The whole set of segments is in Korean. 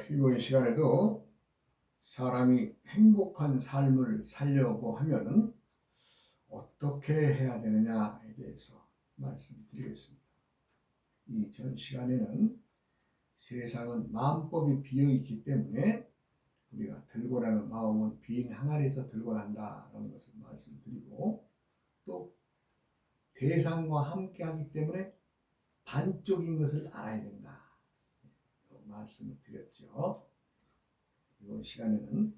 이번 시간에도 사람이 행복한 삶을 살려고 하면은 어떻게 해야 되느냐에 대해서 말씀드리겠습니다. 이 전 시간에는 세상은 마음법이 비어있기 때문에 우리가 들고 나는 마음은 빈 항아리에서 들고 난다라는 것을 말씀드리고, 또 대상과 함께 하기 때문에 반쪽인 것을 알아야 된다 말씀을 드렸죠. 이번 시간에는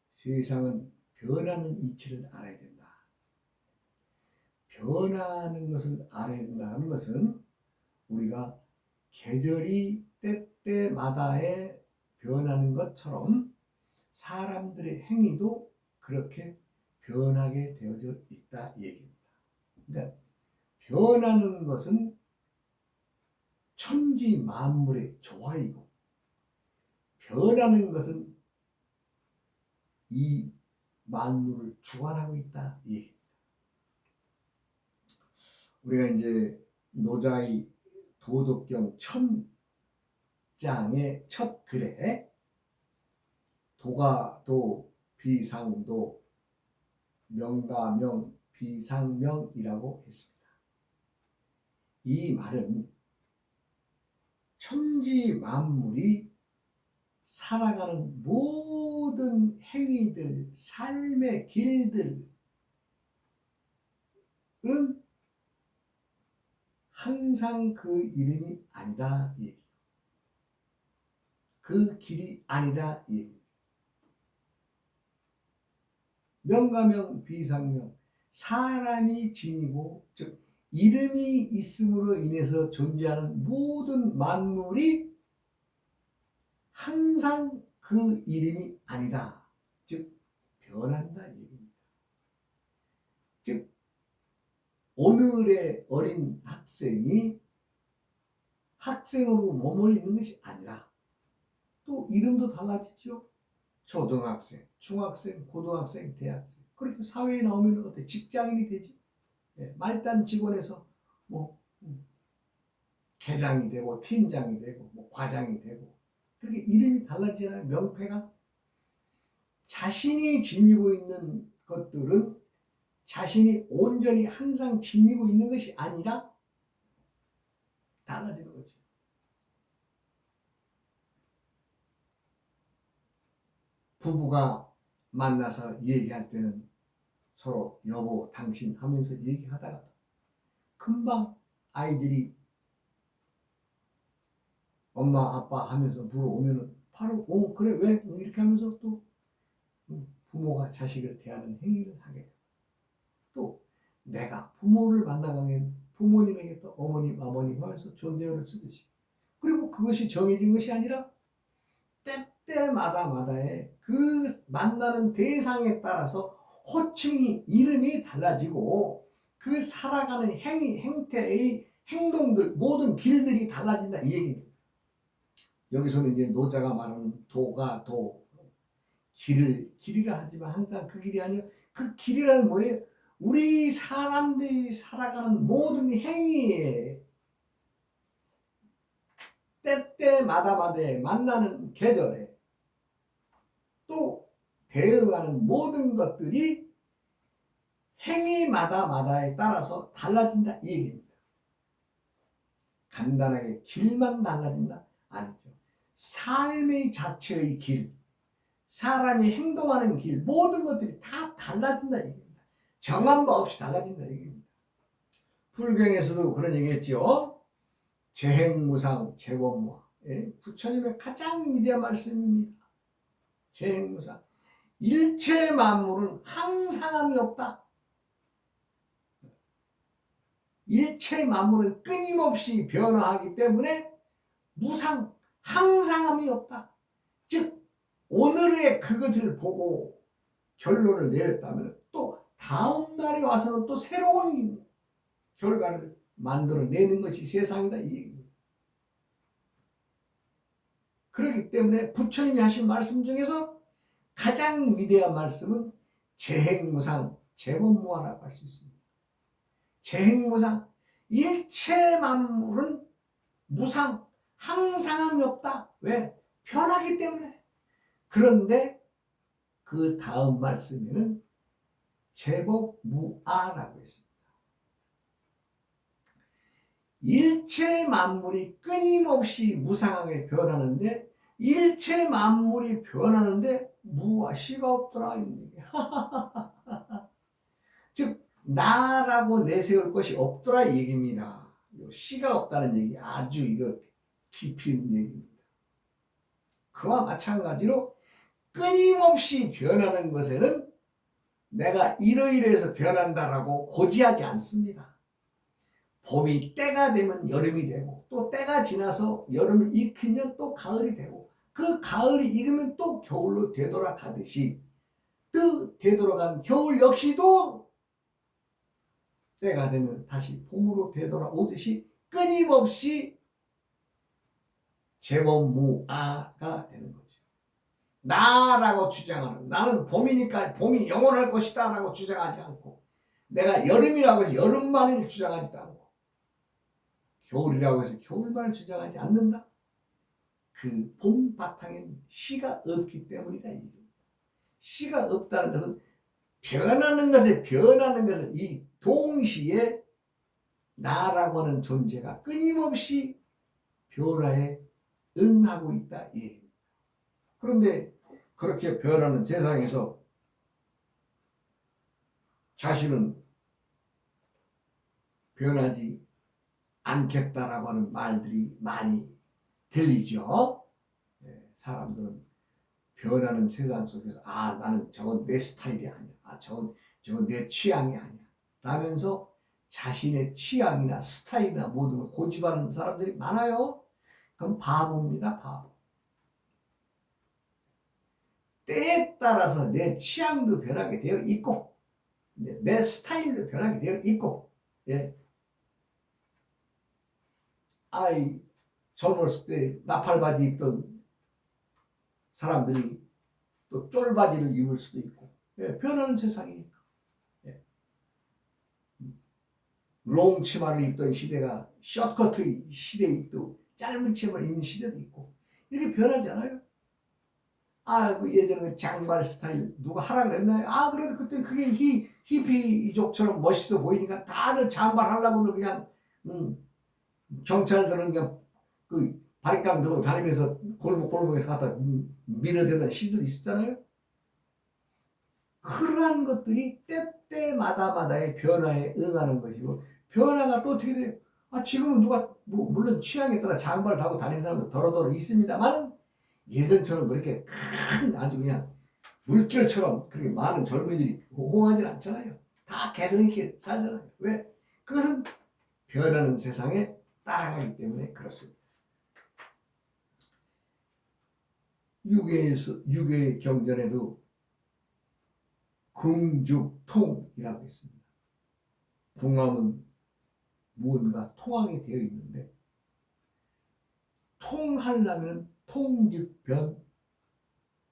세상은 변하는 이치를 알아야 된다. 변하는 것을 알아야 된다는 것은 우리가 계절이 때때마다에 변하는 것처럼 사람들의 행위도 그렇게 변하게 되어져 있다 이 얘기입니다. 그러니까 변하는 것은 천지 만물의 조화이고, 변하는 것은 이 만물을 주관하고 있다 이 얘기입니다. 우리가 이제 노자의 도덕경 1000장의 첫 글에 도가도 비상도 명가명 비상명이라고 했습니다. 이 말은 천지 만물이 살아가는 모든 행위들, 삶의 길들은 항상 그 이름이 아니다 이 얘기고, 그 길이 아니다 이 얘기입니다. 명가명 비상명, 사람이 지니고 즉 이름이 있음으로 인해서 존재하는 모든 만물이 항상 그 이름이 아니다, 즉 변한다 이 얘기입니다. 즉 오늘의 어린 학생이 학생으로 머물러 있는 것이 아니라 또 이름도 달라지죠. 초등학생, 중학생, 고등학생, 대학생, 그렇게 사회에 나오면 어때? 직장인이 되지. 말단 직원에서 뭐 계장이 되고 팀장이 되고 뭐 과장이 되고, 그렇게 이름이 달라지잖아요. 명패가. 자신이 지니고 있는 것들은 자신이 온전히 항상 지니고 있는 것이 아니라 달라지는 거죠. 부부가 만나서 얘기할 때는 서로 여보, 당신 하면서 얘기하다가 금방 아이들이 엄마, 아빠 하면서 물어오면은 바로 그래 왜? 이렇게 하면서 또 부모가 자식을 대하는 행위를 하게 돼요. 또 내가 부모를 만나가면 부모님에게 또 어머님, 아버님 하면서 존대어를 쓰듯이, 그리고 그것이 정해진 것이 아니라 때때마다마다의 그 만나는 대상에 따라서 호칭이, 이름이 달라지고 그 살아가는 행위, 행태의 행동들, 모든 길들이 달라진다 이 얘기입니다. 여기서는 이제 노자가 말하는 도가 길이라 하지만 항상 그 길이 아니에요. 그 길이라는 뭐예요? 우리 사람들이 살아가는 모든 행위에 때때마다마다에 만나는 계절에 또 대응하는 모든 것들이 행위마다마다에 따라서 달라진다 이 얘기입니다. 간단하게 길만 달라진다? 아니죠. 삶의 자체의 길, 사람이 행동하는 길, 모든 것들이 다 달라진다 이 얘기입니다. 정한 바 없이 달라진다 이 얘기입니다. 불경에서도 그런 얘기했죠. 재행무상 재원무하. 부처님의 가장 위대한 말씀입니다. 재행무상, 일체 만물은 항상함이 없다. 일체 만물은 끊임없이 변화하기 때문에 무상, 항상함이 없다. 즉 오늘의 그것을 보고 결론을 내렸다면 또 다음 날에 와서는 또 새로운 결과를 만들어내는 것이 세상이다 이 얘기입니다. 그렇기 때문에 부처님이 하신 말씀 중에서 가장 위대한 말씀은 재행무상 재원무하라고 할 수 있습니다. 재행무상, 일체 만물은 무상, 항상함이 없다. 왜? 변하기 때문에. 그런데 그 다음 말씀에는 제법 무아라고 했습니다. 일체 만물이 끊임없이 무상하게 변하는데 일체 만물이 변하는데 무아, 시가 없더라. 즉 나라고 내세울 것이 없더라 이 얘기입니다. 시가 없다는 얘기 아주 이거 깊이 있는 얘기입니다. 그와 마찬가지로 끊임없이 변하는 것에는 내가 이러이러해서 변한다라고 고지하지 않습니다. 봄이 때가 되면 여름이 되고 또 때가 지나서 여름을 익히면 또 가을이 되고 그 가을이 익으면 또 겨울로 되돌아가듯이 또 되돌아간 겨울 역시도 때가 되면 다시 봄으로 되돌아오듯이 끊임없이 제법무아가 되는 거죠. 나라고 주장하는, 나는 봄이니까 봄이 영원할 것이다 라고 주장하지 않고 내가 여름이라고 해서 여름만을 주장하지도 않고 겨울이라고 해서 겨울만을 주장하지 않는다. 그 봄 바탕엔 시가 없기 때문이다. 시가 없다는 것은 변하는 것을 이 동시에 나라고 하는 존재가 끊임없이 변화에 응하고 있다. 그런데 그렇게 변하는 세상에서 자신은 변하지 않겠다라고 하는 말들이 많이 들리죠. 사람들은 변하는 세상 속에서 나는 저건 내 스타일이 아니야. 저건 내 취향이 아니야. 라면서 자신의 취향이나 스타일이나 모든 걸 고집하는 사람들이 많아요. 그럼 바보입니다. 바보. 때에 따라서 내 취향도 변하게 되어 있고 내 스타일도 변하게 되어 있고 젊었을 때 나팔바지 입던 사람들이 또 쫄바지를 입을 수도 있고 변하는 세상이니까 롱 치마를 입던 시대가 숏커트 시대에 있고 짧은 치마를 입는 시대도 있고 이렇게 변하잖아요. 그 예전에 장발 스타일 누가 하라 그랬나요? 그래도 그때는 그게 히피족처럼 멋있어 보이니까 다들 장발 하려고는 그냥 경찰들은 그냥 그 바리깡 들고 다니면서 골목골목에서 갖다 밀어대던 시들이 있었잖아요. 그러한 것들이 때때마다마다의 변화에 응하는 것이고 변화가 또 어떻게 돼요? 지금은 누가 물론 취향에 따라 장발을 달고 다니는 사람도 더러더러 있습니다만 예전처럼 그렇게 큰 아주 그냥 물결처럼 그렇게 많은 젊은이들이 호응하지 않잖아요. 다 개성 있게 살잖아요. 왜? 그것은 변하는 세상에 따라가기 때문에 그렇습니다. 유괴 경전에도 궁죽통이라고 했습니다. 궁함은 무언가 통항이 되어 있는데 통하려면 통즉 변,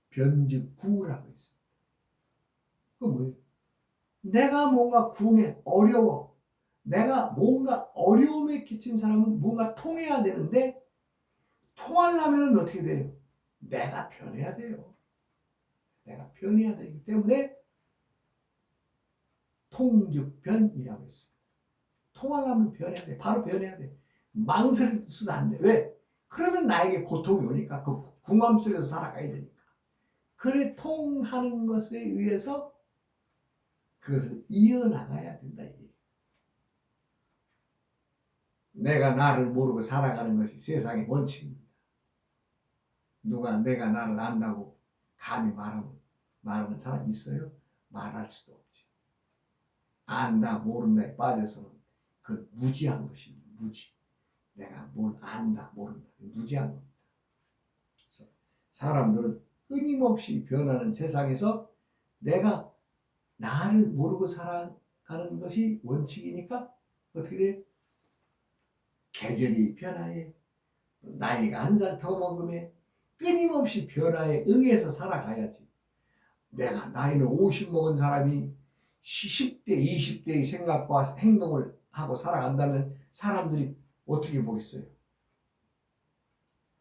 변즉 구라고 했습니다. 그건 뭐예요? 내가 뭔가 궁에 어려워. 내가 뭔가 어려움에 끼친 사람은 뭔가 통해야 되는데 통하려면 어떻게 돼요? 내가 변해야 돼요. 내가 변해야 되기 때문에 통즉변이라고 했습니다. 통하려면 변해야 돼. 바로 변해야 돼. 망설여서도 안 돼. 왜? 그러면 나에게 고통이 오니까 그 궁함 속에서 살아가야 되니까. 그래 통하는 것에 의해서 그것을 이어나가야 된다. 내가 나를 모르고 살아가는 것이 세상의 원칙입니다. 누가 내가 나를 안다고 감히 말하는 사람이 있어요? 말할 수도 없죠. 안다 모른다에 빠져서는 그 무지한 것입니다. 무지. 내가 뭘 안다 모른다. 무지한 겁니다. 그래서 사람들은 끊임없이 변하는 세상에서 내가 나를 모르고 살아가는 것이 원칙이니까 어떻게 돼요? 계절이 변화해, 나이가 한 살 더 먹음에 끊임없이 변화에 응해서 살아가야지. 내가 나이는 50 먹은 사람이 10대, 20대의 생각과 행동을 하고 살아간다면 사람들이 어떻게 보겠어요?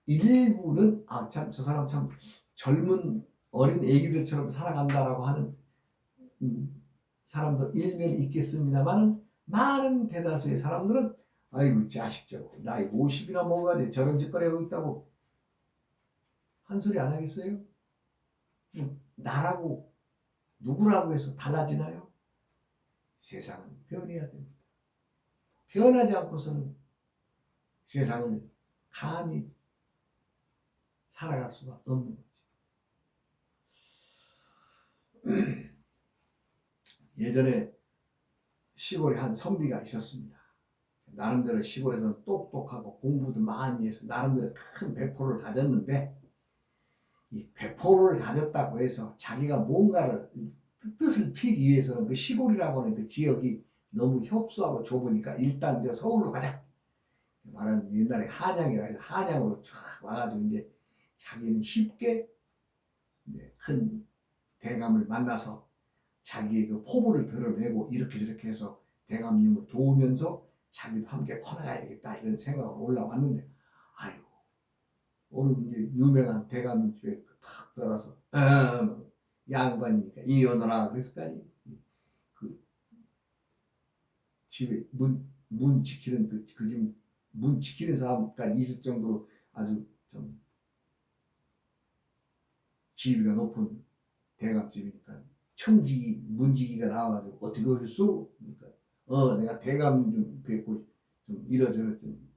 일부는 참 저 사람 참 젊은 어린 애기들처럼 살아간다라고 하는 사람도 일면 있겠습니다만은 많은 대다수의 사람들은 아이고 자식 저거 나이 50이나 먹어가지고 저런 짓거리 하고 있다고 한 소리 안 하겠어요? 나라고 누구라고 해서 달라지나요? 세상은 변해야 됩니다. 변하지 않고서는 세상을 감히 살아갈 수가 없는 거죠. 예전에 시골에 한 선비가 있었습니다. 나름대로 시골에서는 똑똑하고 공부도 많이 해서 나름대로 큰 배포를 가졌는데 이 배포를 가졌다고 해서 자기가 뭔가를 뜻을 피기 위해서는 그 시골이라고 하는 그 지역이 너무 협소하고 좁으니까 일단 이제 서울로 가자. 말하는 옛날에 한양이라 해서 한양으로 쫙 와가지고 이제 자기는 쉽게 이제 큰 대감을 만나서 자기의 그 포부를 드러내고 이렇게 저렇게 해서 대감님을 도우면서 자기도 함께 커나가야 되겠다 이런 생각으로 올라왔는데 아이고 어느 이제 유명한 대감님 집에 탁 들어가서 양반이니까 이리 오너라 그랬을 거 아니에요. 그 집에 문 지키는 그 집 문 지키는 사람까지 있을 정도로 아주 좀 지위가 높은 대감집이니까 청지기 문지기가 나와가지고 어떻게 오셨소? 그러니까 내가 대감 좀 뵙고 좀 이러저러 좀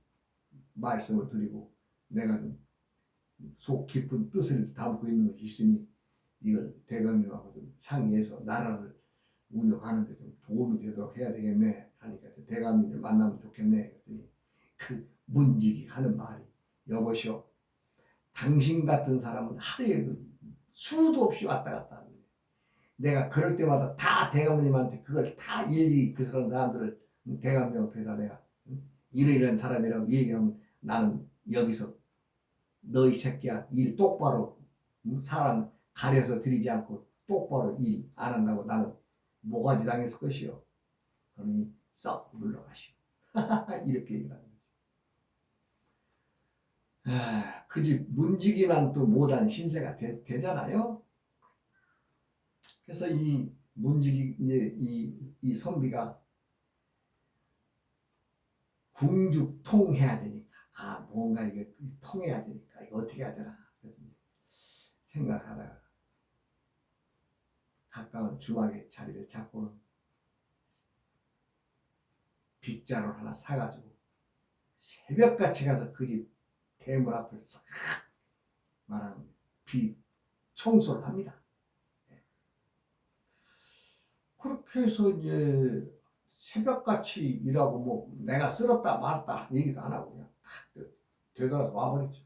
말씀을 드리고 내가 좀 속 깊은 뜻을 담고 있는 것이 있으니 이걸 대감님하고 좀 상의해서 나라를 운영하는데 좀 도움이 되도록 해야 되겠네 하니까 대감님 만나면 좋겠네 그랬더니 그 문지기가 하는 말이 여보시오 당신 같은 사람은 하루에도 수도 없이 왔다 갔다 하는데 내가 그럴 때마다 다 대감님한테 그걸 다 일일이 그 사람들을 대감님 옆에다 내가 이런 사람이라고 얘기하면 나는 여기서 너 이 새끼야 일 똑바로 사람 가려서 드리지 않고 똑바로 일 안 한다고 나는 모가지 당했을 것이요. 그러니 썩 물러가시오. 이렇게 얘기를 하는 거죠. 그 집 문지기만 또 못한 신세가 되잖아요. 그래서 이 문지기 이제 이 선비가 궁죽통해야 되니까 뭔가 이게 통해야 되니까 이거 어떻게 해야 되나 그래서 생각하다가 가까운 주막에 자리를 잡고는 빗자루 하나 사가지고 새벽같이 가서 그 집 대문 앞을 싹 말하는 비 청소를 합니다. 그렇게 해서 이제 새벽같이 일하고 뭐 내가 쓸었다 말았다 얘기도 안 하고 그냥 탁 되돌아서 와버렸죠.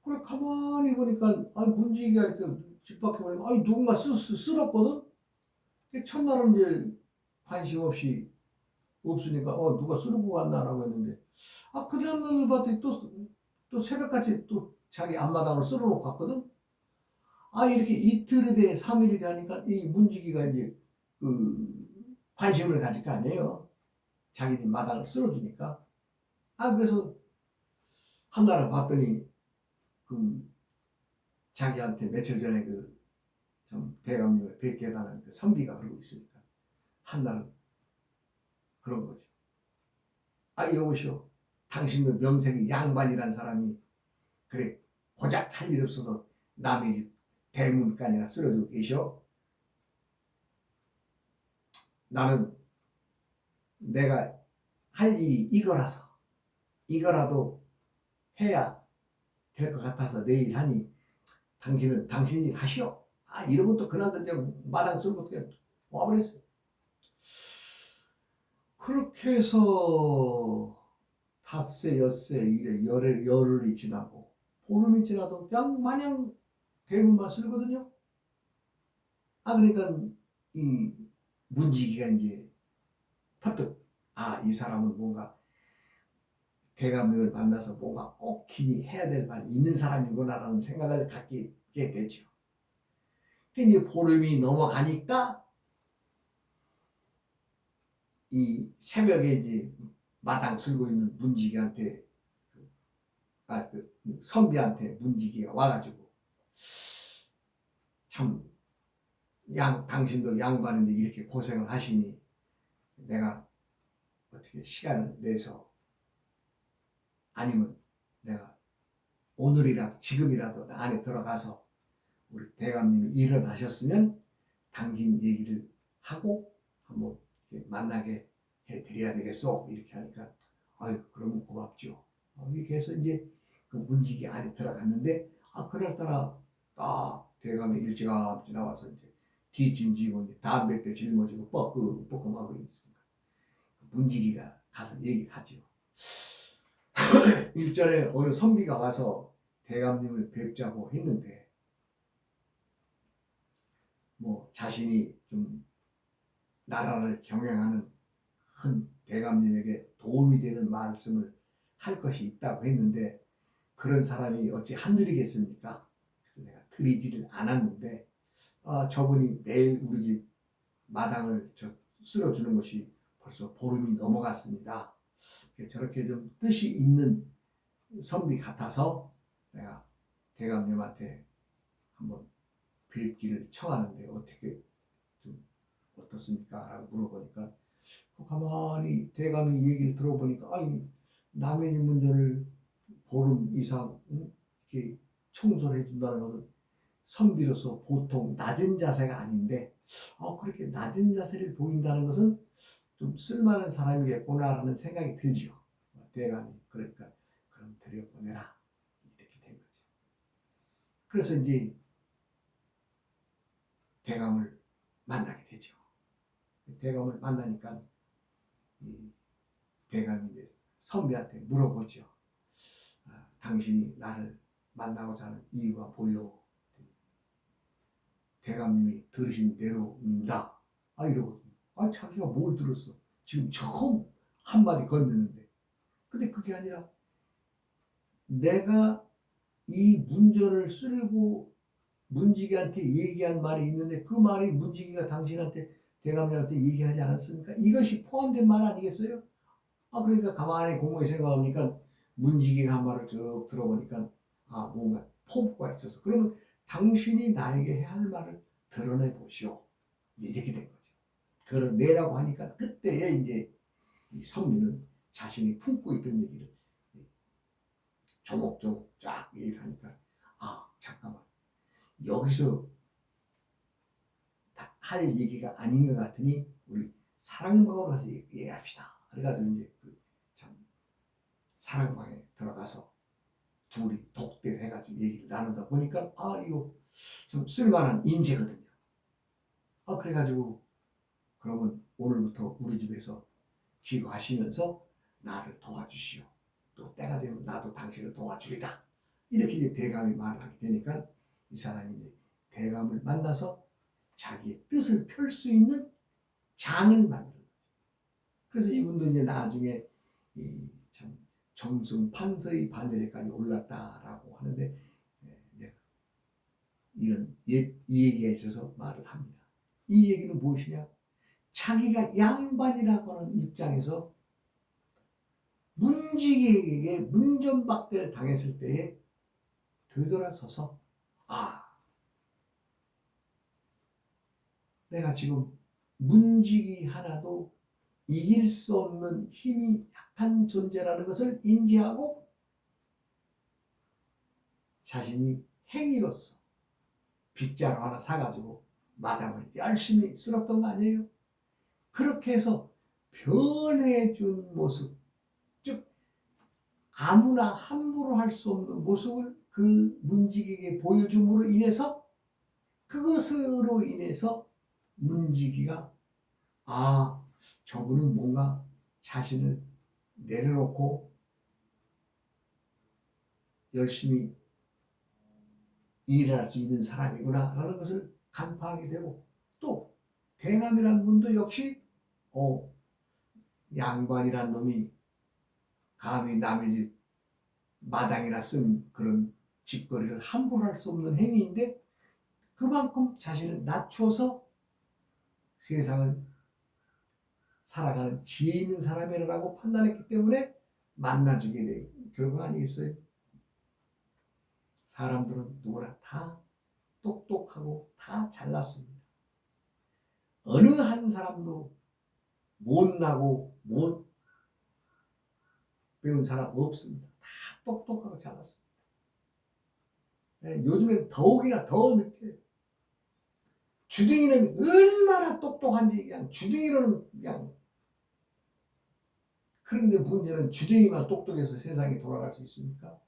그래 가만히 보니까 문지기가 이렇게 집 밖에 보니까 누군가 쓸었거든. 첫날은 이제 관심 없이 없으니까 누가 쓰고 왔나라고 했는데 그 다음날 봤더니 또 새벽같이 또 자기 앞마당을 쓸어놓고 갔거든. 이렇게 이틀이 돼 3일이 되니까 이 문지기가 이제 그 관심을 가질 거 아니에요. 자기 마당을 쓸어주니까. 그래서 한날을 봤더니 그 자기한테 며칠 전에 그 좀 대감님을 뵙게 해달라는 그 선비가 그러고 있으니까 한날은 그런 거죠. 여보시오. 당신도 명색이 양반이란 사람이 그래 고작 할 일 없어서 남의 집 대문간이나 쓸어주고 계셔. 나는 내가 할 일이 이거라도 해야 될 것 같아서 내일 하니 당신은 당신 일 하시오. 이러고 또 그날도 마당 쓸고 그냥 와버렸어요. 그렇게 해서 닷새 엿새 이래 열흘이 지나고 보름이 지나도 그냥 마냥 대문만 쓸거든요. 그러니까 이 문지기가 이제 퍼뜩 이 사람은 뭔가 대감님을 만나서 뭔가 꼭 기니 해야 될 말이 있는 사람이구나라는 생각을 갖게 되죠. 이제 보름이 넘어가니까 이 새벽에 이제 마당 쓸고 있는 문지기한테 그 선비한테 문지기가 와가지고 참 당신도 양반인데 이렇게 고생을 하시니 내가 어떻게 시간을 내서 아니면 내가 오늘이라도 지금이라도 안에 들어가서 우리 대감님이 일어나셨으면 당신 얘기를 하고 한번 이렇게 만나게 해드려야 되겠소. 이렇게 하니까 아유 그러면 고맙죠. 이렇게 해서 이제 그 문지기 안에 들어갔는데 그날따라 딱 대감이 일찌감치 나와서 이제 뒷짐지고 이제 담배대 짊어지고 뻐끔뻐끔하고 있습니다. 문지기가 가서 얘기를 하죠. 일전에 어느 선비가 와서 대감님을 뵙자고 했는데 뭐 자신이 좀 나라를 경영하는 큰 대감님에게 도움이 되는 말씀을 할 것이 있다고 했는데 그런 사람이 어찌 한둘이겠습니까? 그래서 내가 드리지를 않았는데 저분이 매일 우리 집 마당을 쓸어주는 것이 벌써 보름이 넘어갔습니다. 저렇게 좀 뜻이 있는 선비 같아서 내가 대감님한테 한번 뵙기를 청하는데 어떻게 좀 어떻습니까? 라고 물어보니까 가만히 대감이 얘기를 들어보니까 남의 집 문제를 보름 이상 이렇게 청소를 해준다는 것은 선비로서 보통 낮은 자세가 아닌데 그렇게 낮은 자세를 보인다는 것은 좀 쓸만한 사람이겠구나라는 생각이 들지요. 대감이 그러니까 그럼 들여보내라 이렇게 된 거죠. 그래서 이제 대감을 만나게 되죠. 대감을 만나니까 이 대감이 이제 선비한테 물어보죠. 당신이 나를 만나고자 하는 이유가 뭐요? 대감님이 들으신 대로입니다. 이러거든요. 자기가 뭘 들었어? 지금 처음 한마디 건네는데. 근데 그게 아니라 내가 이 문전을 쓸고 문지기한테 얘기한 말이 있는데 그 말이 문지기가 당신한테 대감님한테 얘기하지 않았습니까? 이것이 포함된 말 아니겠어요? 그러니까 가만히 공공히 생각하니까 문지기가 한 말을 쭉 들어보니까 뭔가 포부가 있어서 그러면 당신이 나에게 해야 할 말을 드러내 보시오. 이렇게 된 거죠. 드러내라고 하니까 그때에 이제 이 선비는 자신이 품고 있던 얘기를 조목조목 쫙 얘기를 하니까 잠깐만 여기서 할 얘기가 아닌 것 같으니 우리 사랑방으로 가서 얘기합시다. 그래가지고 이제 참 사랑방에 들어가서 둘이 독대를 해가지고 얘기를 나누다 보니까 이거 좀 쓸만한 인재거든요. 그래가지고 그러면 오늘부터 우리 집에서 기거하시면서 나를 도와주시오. 또 때가 되면 나도 당신을 도와주리다. 이렇게 이제 대감이 말을 하게 되니까 이 사람이 이제 대감을 만나서 자기의 뜻을 펼 수 있는 장을 만드는 거죠. 그래서 이분도 이제 나중에 참 정승 판서의 반열에까지 올랐다라고 하는데 이런 이 얘기가 있어서 말을 합니다. 이 얘기는 무엇이냐? 자기가 양반이라고 하는 입장에서 문지기에게 문전박대를 당했을 때에 되돌아서서 내가 지금 문지기 하나도 이길 수 없는 힘이 약한 존재라는 것을 인지하고 자신이 행위로서 빗자루 하나 사가지고 마당을 열심히 쓸었던 거 아니에요? 그렇게 해서 변해준 모습, 즉 아무나 함부로 할 수 없는 모습을 그 문지기에게 보여줌으로 인해서 그것으로 인해서 문지기가 저분은 뭔가 자신을 내려놓고 열심히 일할 수 있는 사람이구나 라는 것을 간파하게 되고 또 대감이라는 분도 역시 양반이란 놈이 감히 남의 집 마당이나 쓴 그런 짓거리를 함부로 할 수 없는 행위인데 그만큼 자신을 낮춰서 세상을 살아가는 지혜 있는 사람이라고 판단했기 때문에 만나주게 된 결과 아니겠어요? 사람들은 누구나 다 똑똑하고 다 잘났습니다. 어느 한 사람도 못나고 못 배운 사람 없습니다. 다 똑똑하고 잘났습니다. 요즘엔 더욱이나 더 느껴요. 주둥이는 얼마나 똑똑한지 그냥 주둥이로는 그냥. 그런데 문제는 주둥이만 똑똑해서 세상이 돌아갈 수 있습니까?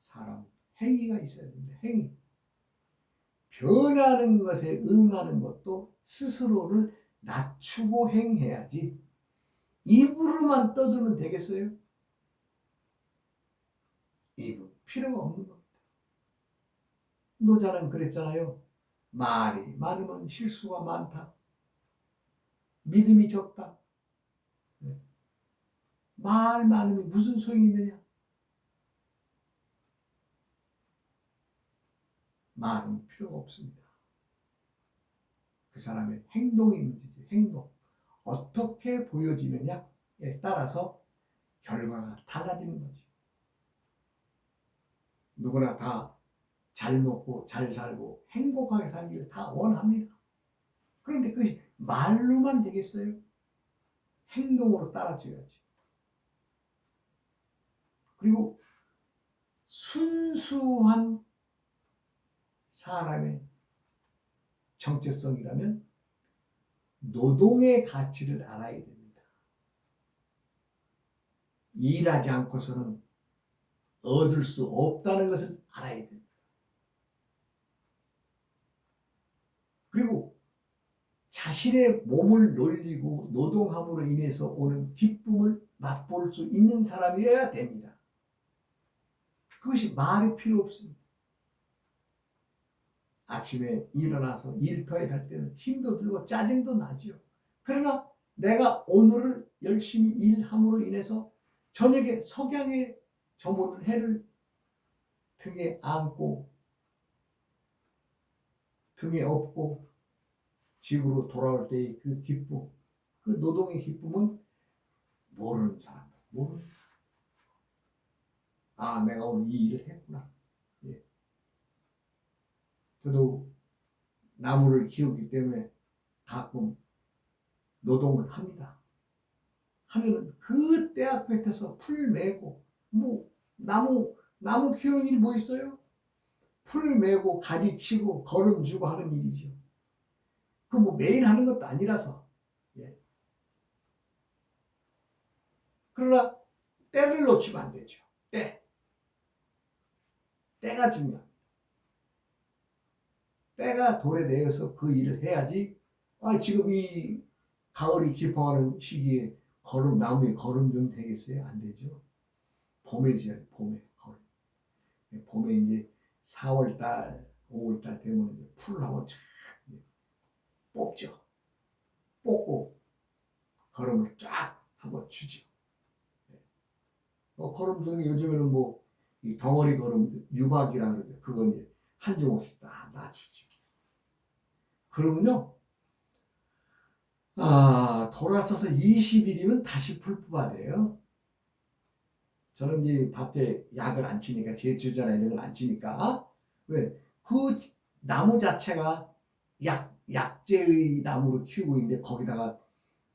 사람 행위가 있어야 됩니다. 행위. 변하는 것에 응하는 것도 스스로를 낮추고 행해야지 입으로만 떠들면 되겠어요? 입은 필요가 없는 겁니다. 노자는 그랬잖아요. 말이 많으면 실수가 많다. 믿음이 적다. 말 많으면 무슨 소용이 있느냐? 말은 필요가 없습니다. 그 사람의 행동이 문제지. 행동. 어떻게 보여지느냐에 따라서 결과가 달라지는 거지. 누구나 다 잘 먹고 잘 살고 행복하게 살기를 다 원합니다. 그런데 그것이 말로만 되겠어요? 행동으로 따라줘야지. 그리고 순수한 사람의 정체성이라면 노동의 가치를 알아야 됩니다. 일하지 않고서는 얻을 수 없다는 것을 알아야 됩니다. 그리고 자신의 몸을 놀리고 노동함으로 인해서 오는 기쁨을 맛볼 수 있는 사람이어야 됩니다. 그것이 말이 필요 없습니다. 아침에 일어나서 일터에 갈 때는 힘도 들고 짜증도 나지요. 그러나 내가 오늘을 열심히 일함으로 인해서 저녁에 석양에 저무는 해를 등에 안고 등에 업고 집으로 돌아올 때의 그 기쁨, 그 노동의 기쁨은 모르는 사람들, 모르는. 아, 내가 오늘 이 일을 했구나. 예. 저도 나무를 키우기 때문에 가끔 노동을 합니다. 하면은 그 때 앞에서 풀 메고 뭐 나무 키우는 일이 뭐 있어요? 풀 메고 가지 치고 거름 주고 하는 일이죠. 그 뭐 매일 하는 것도 아니라서. 예. 그러나 때를 놓치면 안 되죠. 때가 중요합니다. 때가 도래되어서 그 일을 해야지. 아, 지금 이 가을이 깊어가는 시기에 나무에 거름 좀 되겠어요? 안 되죠. 봄에 지어야 돼. 봄에 거름. 봄에 이제 4월달, 5월달 되면 이제 풀을 한번 쫙 뽑죠. 뽑고 거름을 쫙 한번 주죠. 거름 주는 게 요즘에는 뭐 이 덩어리 거름, 유박이라 그러죠. 그건 이제 한 주먹씩 딱 놔주죠. 그러면요, 돌아서서 20일이면 다시 풀 뽑아야 돼요. 저는 이제 밭에 약을 안 치니까, 제초제나 이런 걸 안 치니까, 왜? 그 나무 자체가 약재의 나무로 키우고 있는데, 거기다가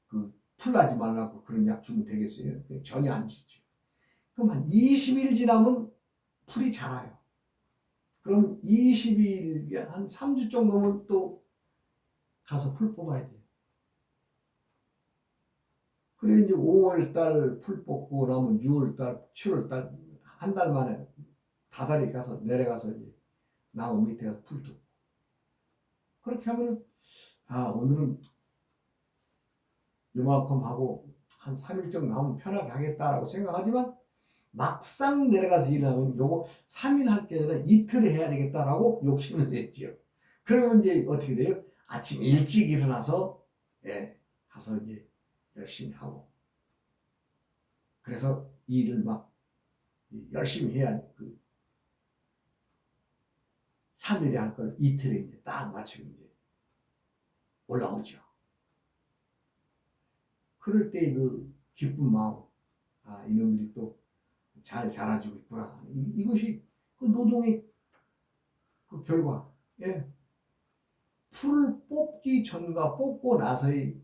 그 풀나지 말라고 그런 약 주면 되겠어요? 전혀 안 주죠. 그럼 한 20일 지나면 풀이 자라요. 그럼 20일, 한 3주 정도면 또 가서 풀 뽑아야 돼요. 그래 이제 5월달 풀 뽑고 나면 6월달, 7월달 한 달 만에 다달이 가서 내려가서 이제 나무 밑에 가서 풀 두고 그렇게 하면은 오늘은 요만큼 하고 한 3일 정도 하면 편하게 하겠다라고 생각하지만 막상 내려가서 일하면 요거 3일 할 게 아니라 이틀에 해야 되겠다라고 욕심을 냈지요. 그러면 이제 어떻게 돼요? 아침 일찍 일어나서 가서 이제 열심히 하고 그래서 일을 막 열심히 해야 그 3일에 할 걸 이틀에 이제 딱 맞추고 이제 올라오죠. 그럴 때 그 기쁜 마음, 이놈들이 또 잘 자라주고 있구나. 이것이 그 노동의 그 결과, 예, 풀 뽑기 전과 뽑고 나서의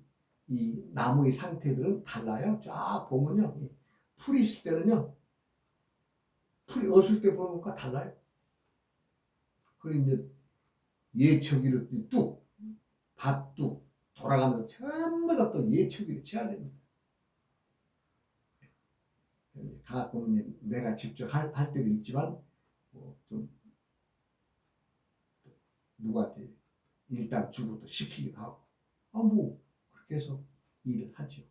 이 나무의 상태들은 달라요. 쫙 보면요, 풀이 있을 때는요, 풀이 없을 때 보는 것과 달라요. 그리고 이제 예초기로 뚝, 밭뚝 돌아가면서 전부 다 또 예초기를 쳐야 됩니다. 가끔 내가 직접 할 때도 있지만, 좀 누구한테 일당 주고 또 시키기도 하고, 그렇게 해서 일을 하죠.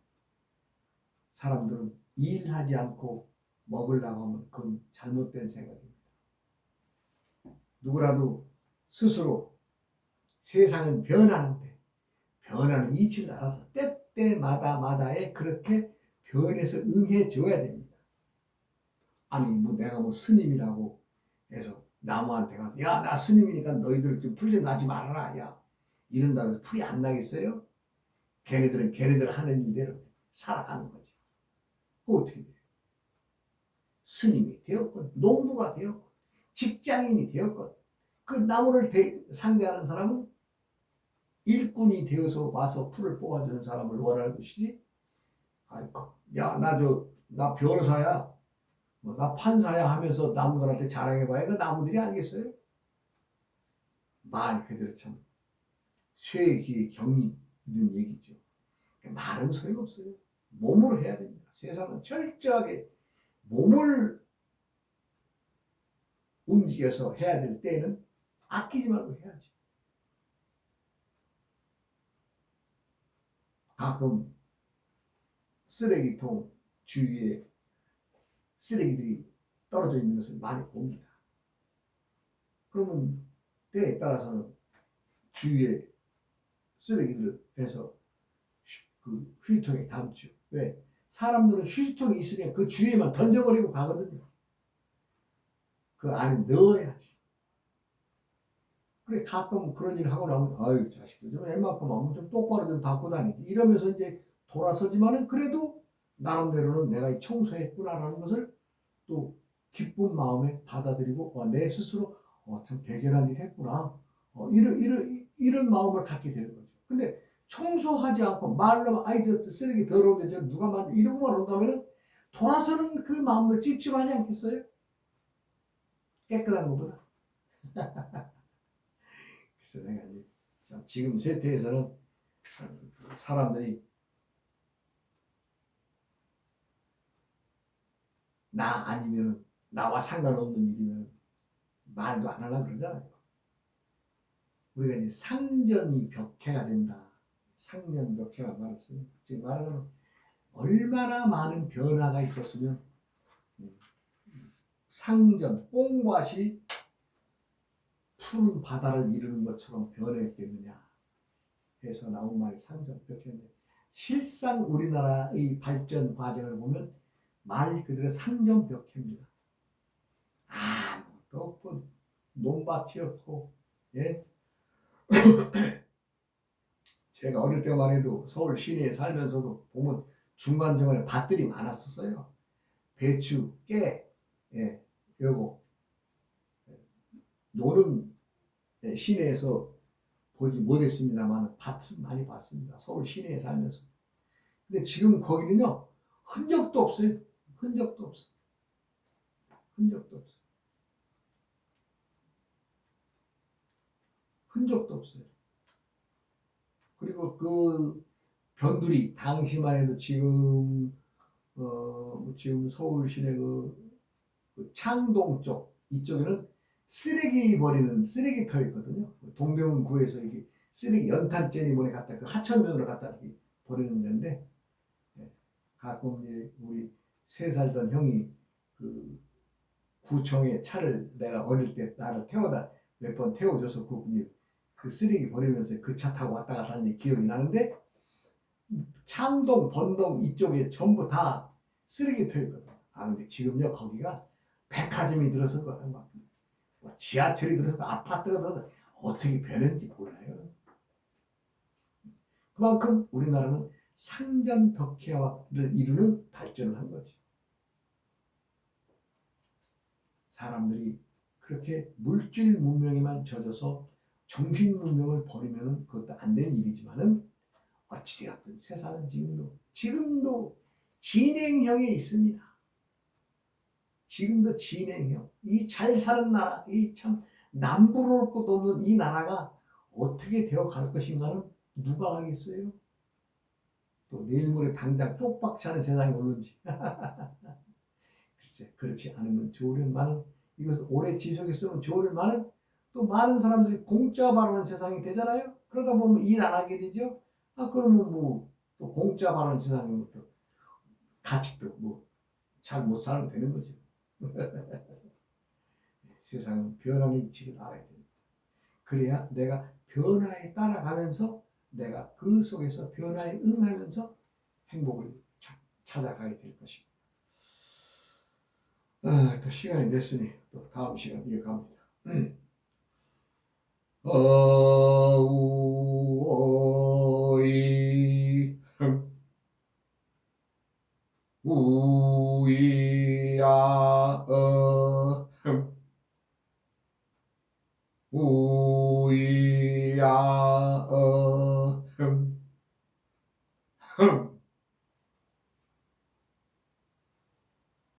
사람들은 일하지 않고 먹으려고 하면 그건 잘못된 생각입니다. 누구라도 스스로 세상은 변하는데 변하는 이치를 알아서 때때마다에 그렇게 변해서 응해줘야 됩니다. 아니 내가 스님이라고 해서 나무한테 가서 야 나 스님이니까 너희들 좀 풀 좀 나지 말아라 야 이런다고 해서 풀이 안 나겠어요? 걔네들은 걔네들 하는 일대로 살아가는 거지. 그거 어떻게 돼요? 스님이 되었건 농부가 되었건 직장인이 되었건 그 나무를 상대하는 사람은 일꾼이 되어서 와서 풀을 뽑아주는 사람을 원하는 것이지. 야 나 변호사야 나 판사야 하면서 나무들한테 자랑해봐야 그 나무들이 알겠어요? 말 그대로 참 쇠기의 경이 이런 얘기죠. 말은 소용없어요. 몸으로 해야 됩니다. 세상은 철저하게 몸을 움직여서 해야 될 때는 아끼지 말고 해야지. 가끔 쓰레기통 주위에 쓰레기들이 떨어져 있는 것을 많이 봅니다. 그러면 때에 따라서는 주위에 쓰레기들을 해서 그 휴지통에 담죠. 왜? 사람들은 휴지통이 있으면 그 주위에만 던져버리고 가거든요. 그 안에 넣어야지. 그래 가끔 그런 일을 하고 나면 아유 자식들 좀 웬만큼 하면 좀 똑바로 좀 닦고 다니지 이러면서 이제 돌아서지만은 그래도 나름대로는 내가 청소했구나라는 것을 또 기쁜 마음에 받아들이고 내 스스로 참 대견한 일 했구나 이런 마음을 갖게 되는 거죠. 근데 청소하지 않고 말로 저 쓰레기 더러운데 저 누가 만든 이러고만 온다면은 돌아서는 그 마음도 찝찝하지 않겠어요? 깨끗한 것보다. 그래서 내가 이제 지금 세태에서는 사람들이 나 아니면은 나와 상관없는 일이면 말도 안 하려고 그러잖아요. 우리가 이제 상전이 벽해가 된다. 상전 벽해가 말했습니다. 지금 말하자면 얼마나 많은 변화가 있었으면 상전 뽕밭이 푸른 바다를 이루는 것처럼 변했겠느냐 해서 나온 말이 상전 벽해인데 실상 우리나라의 발전 과정을 보면 말 그대로 상전 벽해입니다. 아무것도 없고 논밭이 없고 예. 제가 어릴 때만 해도 서울 시내에 살면서도 보면 중간중간에 밭들이 많았었어요. 배추, 깨, 예, 요거 노는 시내에서 보지 못했습니다만 밭은 많이 봤습니다. 서울 시내에 살면서. 근데 지금 거기는요 흔적도 없어요. 흔적도 없어. 흔적도 없어. 흔적도 없어요. 그리고 그 변두리 당시만 해도 지금 지금 서울 시내 그 창동 쪽 이쪽에는 쓰레기 버리는 쓰레기터 있거든요. 동대문구에서 이게 쓰레기 연탄재니 뭐니 갖다 그 하천면으로 갖다 이렇게 버리는 데인데 가끔 이제 우리 3살 전 형이 그 구청에 차를 내가 어릴 때 나를 태워다 몇 번 태워줘서 그 쓰레기 버리면서 그 차 타고 왔다 갔다 하는 기억이 나는데 창동, 번동 이쪽에 전부 다 쓰레기터였거든. 근데 지금요 거기가 백화점이 들어서 막 지하철이 들어서 아파트가 들어서 어떻게 변했는지 몰라요. 그만큼 우리나라는 상전벽해를 이루는 발전을 한 거지. 사람들이 그렇게 물질 문명에만 젖어서 정신 문명을 버리면 그것도 안 될 일이지만은 어찌되었든 세상은 지금도 진행형에 있습니다. 지금도 진행형. 이 잘 사는 나라, 이 참 남부러울 것도 없는 이 나라가 어떻게 되어 갈 것인가는 누가 하겠어요? 또 내일 모레 당장 쪽박치 하는 세상이 올는지. 글쎄, 그렇지 않으면 좋으련만은, 이것을 오래 지속했으면 좋으련만은 또 많은 사람들이 공짜 발언하는 세상이 되잖아요. 그러다 보면 일 안 하게 되죠. 그러면 뭐 또 공짜 발언하는 세상이면 또 같이 또 뭐 잘 못 살면 되는 거죠. 세상은 변하는 이치를 알아야 됩니다. 그래야 내가 변화에 따라가면서 내가 그 속에서 변화에 응하면서 행복을 찾아가야 될 것입니다. 또 시간이 됐으니 또 다음 시간 이어갑니다. 어우어이 우이야 우이야